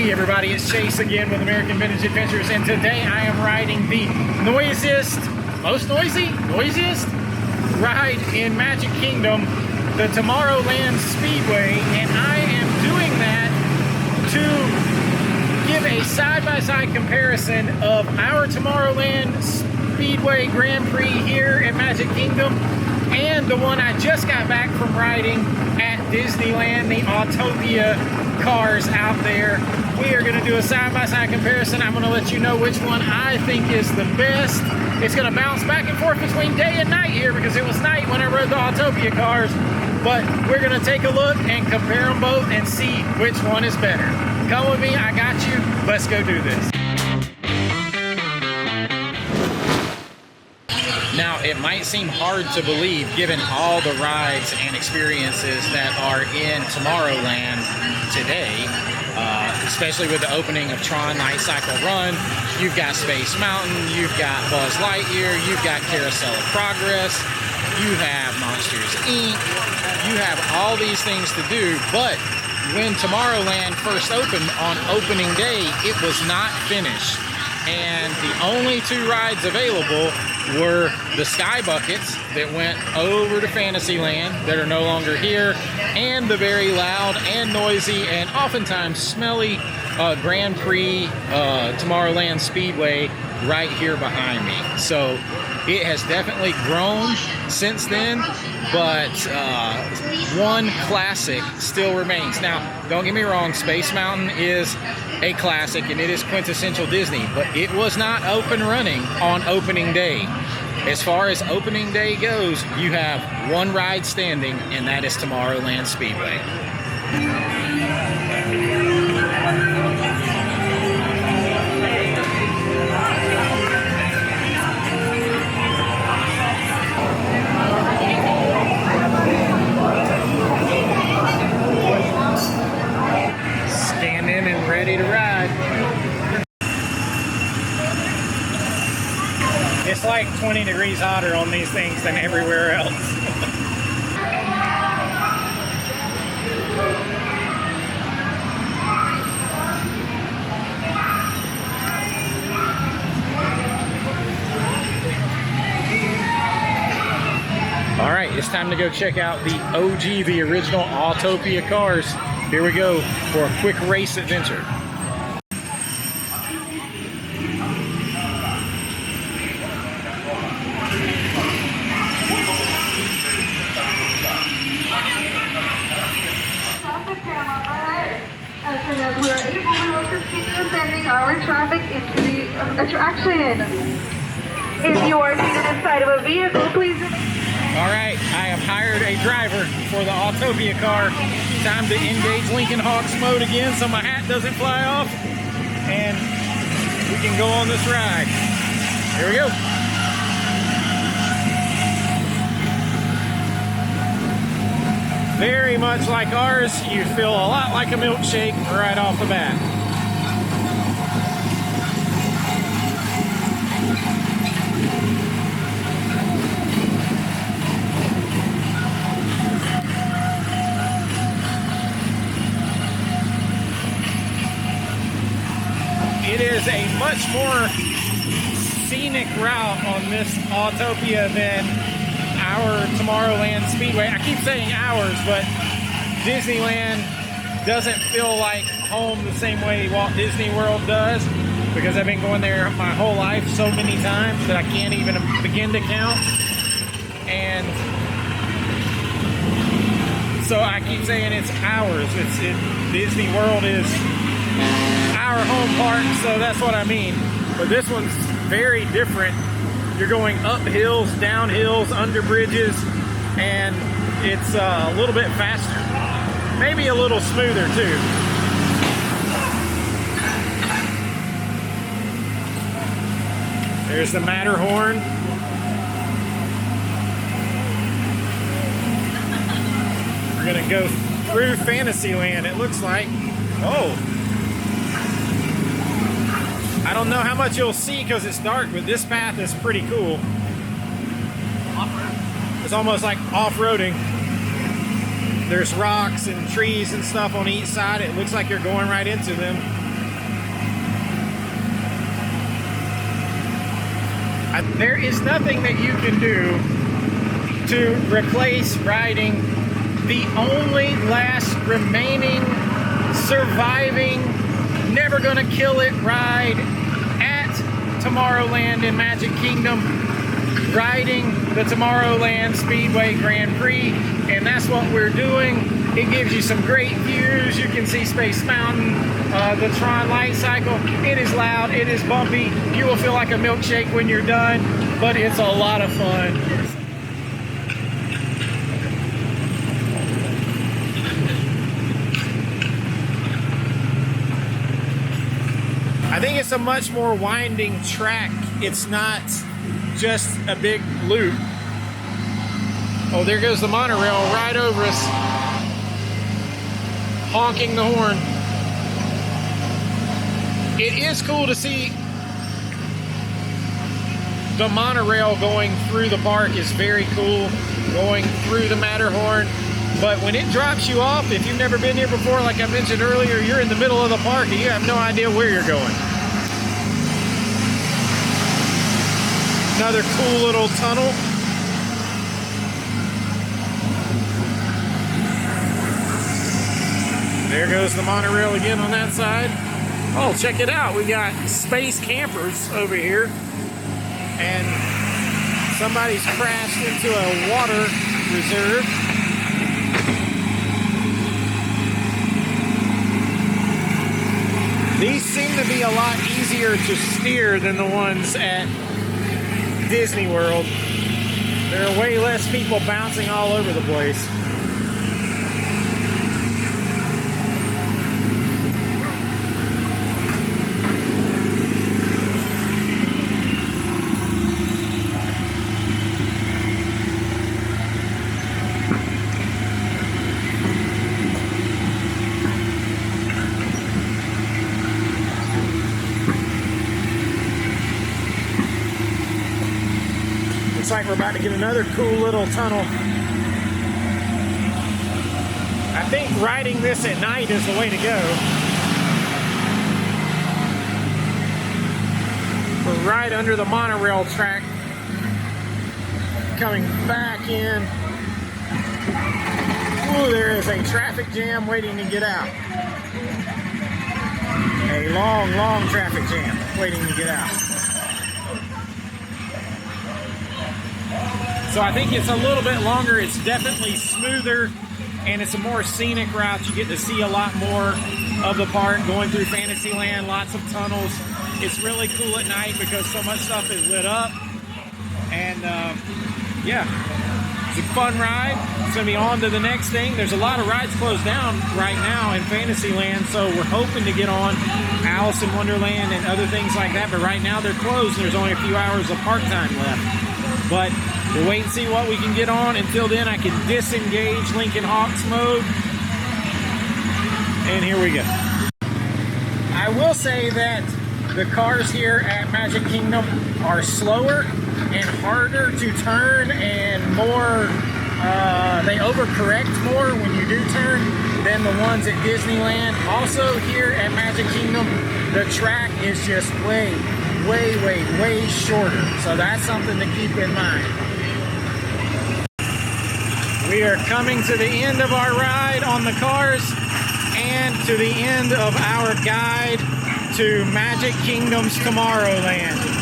Hey everybody, it's Chase again with American Vintage Adventures, and today I am riding the noisiest ride in Magic Kingdom, the Tomorrowland Speedway, and I am doing that to give a side-by-side comparison of our Tomorrowland Speedway Grand Prix here at Magic Kingdom and the one I just got back from riding at Disneyland, the Autopia cars out there. We are going to do a side-by-side comparison. I'm going to let you know which one I think is the best. It's going to bounce back and forth between day and night here because it was night when I rode the Autopia cars, but we're going to take a look and compare them both and see which one is better. Come with me, I got you. Let's go do this. Now, it might seem hard to believe given all the rides and experiences that are in Tomorrowland today, especially with the opening of Tron Night Cycle Run. You've got Space Mountain, you've got Buzz Lightyear, you've got Carousel of Progress, you have Monsters Inc., you have all these things to do, but when Tomorrowland first opened on opening day, it was not finished. And the only two rides available were the Sky Buckets that went over to Fantasyland that are no longer here, and the very loud and noisy and oftentimes smelly Grand Prix Tomorrowland Speedway right here behind me. So it has definitely grown since then, but one classic still remains. Now, don't get me wrong, Space Mountain is a classic and it is quintessential Disney, but it was not open running on opening day. As far as opening day goes, you have one ride standing, and that is Tomorrowland Speedway. Standing and ready to ride. It's like 20 degrees hotter on these things than everywhere else. All right, it's time to go check out the OG, the original Autopia cars. Here we go for a quick race adventure. As we are able, we will continue sending our traffic into the attraction. If you are seated inside of a vehicle, please. All right, I have hired a driver for the Autopia car. Time to engage Lincoln Hawks mode again so my hat doesn't fly off, and we can go on this ride. Here we go. Very much like ours, you feel a lot like a milkshake right off the bat. It is a much more scenic route on this Autopia than our Tomorrowland Speedway. I keep saying ours, but Disneyland doesn't feel like home the same way Walt Disney World does, because I've been going there my whole life so many times that I can't even begin to count. And so I keep saying it's ours. Disney World is our home park, so that's what I mean. But this one's very different. You're going up hills, down hills, under bridges, and it's a little bit faster. Maybe a little smoother too. There's the Matterhorn. We're gonna go through Fantasyland, it looks like. Oh. I don't know how much you'll see because it's dark, but this path is pretty cool. It's almost like off-roading. There's rocks and trees and stuff on each side. It looks like you're going right into them. There is nothing that you can do to replace riding the only last remaining, surviving, never gonna kill it ride at Tomorrowland in Magic Kingdom, riding the Tomorrowland Speedway Grand Prix, and that's what we're doing. It gives you some great views. You can see Space Mountain, the Tron Light Cycle. It is loud, it is bumpy. You will feel like a milkshake when you're done, but it's a lot of fun. I think it's a much more winding track. It's not just a big loop. Oh, there goes the monorail right over us, honking the horn. It is cool to see the monorail going through the park. Is very cool, going through the Matterhorn. But when it drops you off, if you've never been here before, like I mentioned earlier, you're in the middle of the park and you have no idea where you're going. Another cool little tunnel. There goes the monorail again on that side. Oh, check it out. We got space campers over here. And somebody's crashed into a water reserve. These seem to be a lot easier to steer than the ones at Disney World. There are way less people bouncing all over the place. Looks like we're about to get another cool little tunnel. I think riding this at night is the way to go. We're right under the monorail track. Coming back in. Ooh, there is a traffic jam waiting to get out. A long, long traffic jam waiting to get out. So I think it's a little bit longer, it's definitely smoother, and it's a more scenic route. You get to see a lot more of the park, going through Fantasyland, lots of tunnels. It's really cool at night because so much stuff is lit up. And yeah, it's a fun ride. It's gonna be on to the next thing. There's a lot of rides closed down right now in Fantasyland, so we're hoping to get on Alice in Wonderland and other things like that, but right now they're closed. There's only a few hours of park time left. But we'll wait and see what we can get on. Until then, I can disengage Lincoln Hawks mode. And here we go. I will say that the cars here at Magic Kingdom are slower and harder to turn and more, they overcorrect more when you do turn than the ones at Disneyland. Also here at Magic Kingdom, the track is just way shorter. So that's something to keep in mind. We are coming to the end of our ride on the cars and to the end of our guide to Magic Kingdom's Tomorrowland.